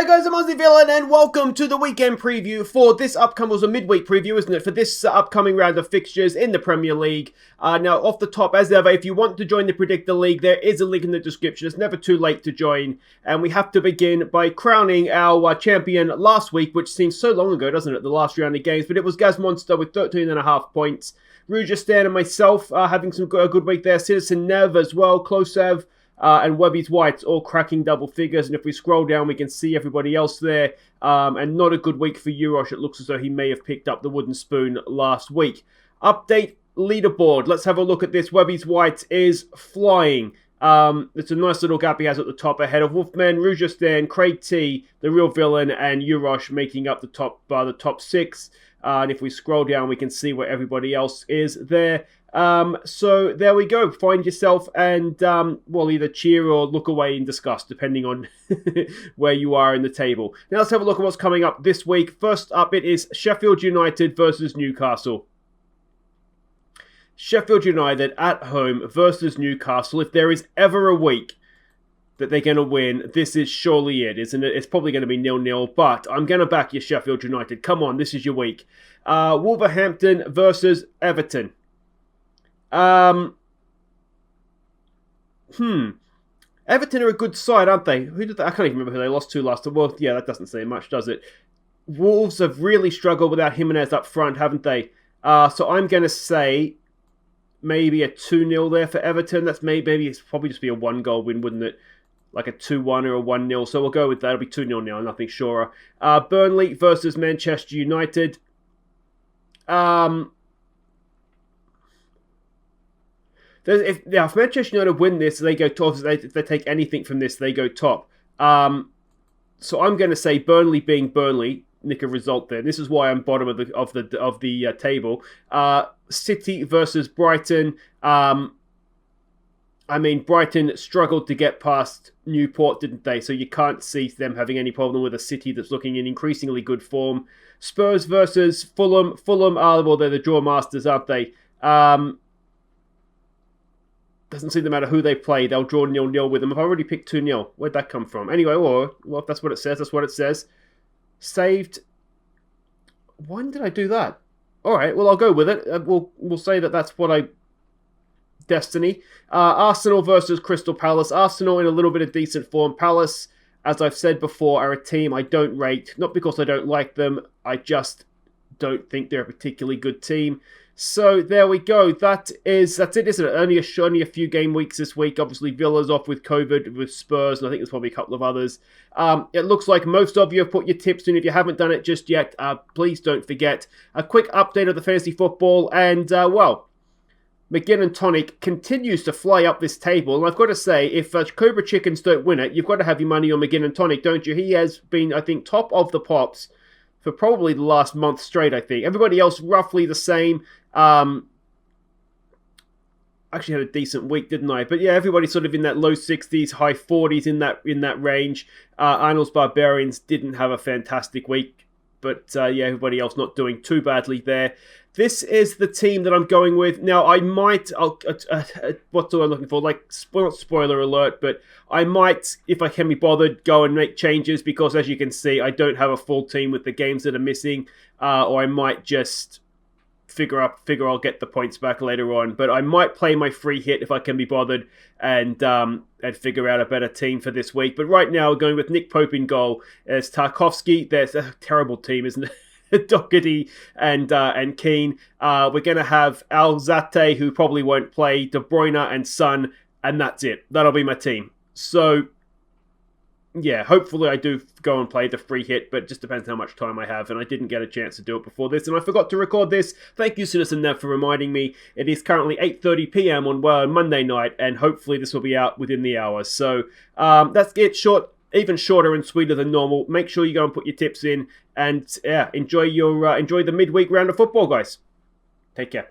Hi guys, I'm Aussie Villain and welcome to the weekend preview for this upcoming, was a midweek preview, isn't it, for this upcoming round of fixtures in the Premier League. Now, off the top, as ever, if you want to join the Predictor League, there is a link in the description. It's never too late to join. And we have to begin by crowning our champion last week, which seems so long ago, doesn't it, the last round of games. But it was Gaz Monster with 13.5 points. Rugistan and myself having a good week there. Citizen Nev as well, Klosev. And Webby's Whites all cracking double figures. And if we scroll down, we can see everybody else there. And not a good week for Eurosh. It looks as though he may have picked up the wooden spoon last week. Update leaderboard. Let's have a look at this. Webby's Whites is flying. It's a nice little gap he has at the top ahead of Wolfman, Rugistan, Craig T, the real villain, and Eurosh making up the top six. And if we scroll down, we can see where everybody else is there. So there we go. Find yourself and, well, either cheer or look away in disgust, depending on where you are in the table. Now let's have a look at what's coming up this week. First up, it is Sheffield United versus Newcastle. Sheffield United at home versus Newcastle. If there is ever a week that they're going to win, this is surely it, isn't it? It's probably going to be 0-0, but I'm going to back your Sheffield United. Come on, this is your week. Wolverhampton versus Everton. Everton are a good side, aren't they? Who did they? I can't even remember who they lost to last time. Well, yeah, that doesn't say much, does it? Wolves have really struggled without Jimenez up front, haven't they? So I'm going to say maybe a 2-0 there for Everton. That's maybe it's probably just be a 1-goal win, wouldn't it? Like a 2-1 or a 1-0. So we'll go with that. It'll be 2-0 now, nothing surer. Burnley versus Manchester United. If Manchester United win this, they go top. If they take anything from this, they go top. So I'm going to say Burnley being Burnley, nick a result there. This is why I'm bottom of the table. City versus Brighton. Brighton struggled to get past Newport, didn't they? So you can't see them having any problem with a City that's looking in increasingly good form. Spurs versus Fulham. Fulham are, they're the draw masters, aren't they? Doesn't seem to matter who they play. They'll draw 0-0 with them. I've already picked 2-0. Where'd that come from? Anyway, well, if that's what it says, that's what it says. Saved. When did I do that? All right, well, I'll go with it. We'll say that's what I... Destiny. Arsenal versus Crystal Palace. Arsenal in a little bit of decent form. Palace, as I've said before, are a team I don't rate. Not because I don't like them. I just don't think they're a particularly good team. So there we go. That's it, isn't it? Only a few game weeks this week. Obviously, Villa's off with COVID with Spurs, and I think there's probably a couple of others. It looks like most of you have put your tips in. If you haven't done it just yet, please don't forget. A quick update of the fantasy football, and McGinn and Tonic continues to fly up this table. And I've got to say, if Cobra Chickens don't win it, you've got to have your money on McGinn and Tonic, don't you? He has been, I think, top of the pops for probably the last month straight, I think. Everybody else roughly the same. Actually had a decent week, didn't I? But yeah, everybody's sort of in that low 60s, high 40s in that range. Arnold's Barbarians didn't have a fantastic week. But yeah, everybody else not doing too badly there. This is the team that I'm going with. Now, I might... what am I looking for? Not spoiler alert, but I might, if I can be bothered, go and make changes because, as you can see, I don't have a full team with the games that are missing. Or I might just figure I'll get the points back later on. But I might play my free hit if I can be bothered and figure out a better team for this week. But right now, we're going with Nick Pope in goal. There's Tarkovsky. There's a terrible team, isn't it? Doherty and Keane. We're going to have Alzate, who probably won't play, De Bruyne and Son, and that's it. That'll be my team. So, yeah, hopefully I do go and play the free hit, but it just depends how much time I have, and I didn't get a chance to do it before this, and I forgot to record this. Thank you, Citizen Nev, for reminding me. It is currently 8:30 p.m. on Monday night, and hopefully this will be out within the hour. So, that's it. Even shorter and sweeter than normal. Make sure you go and put your tips in, and yeah, enjoy the midweek round of football, guys. Take care.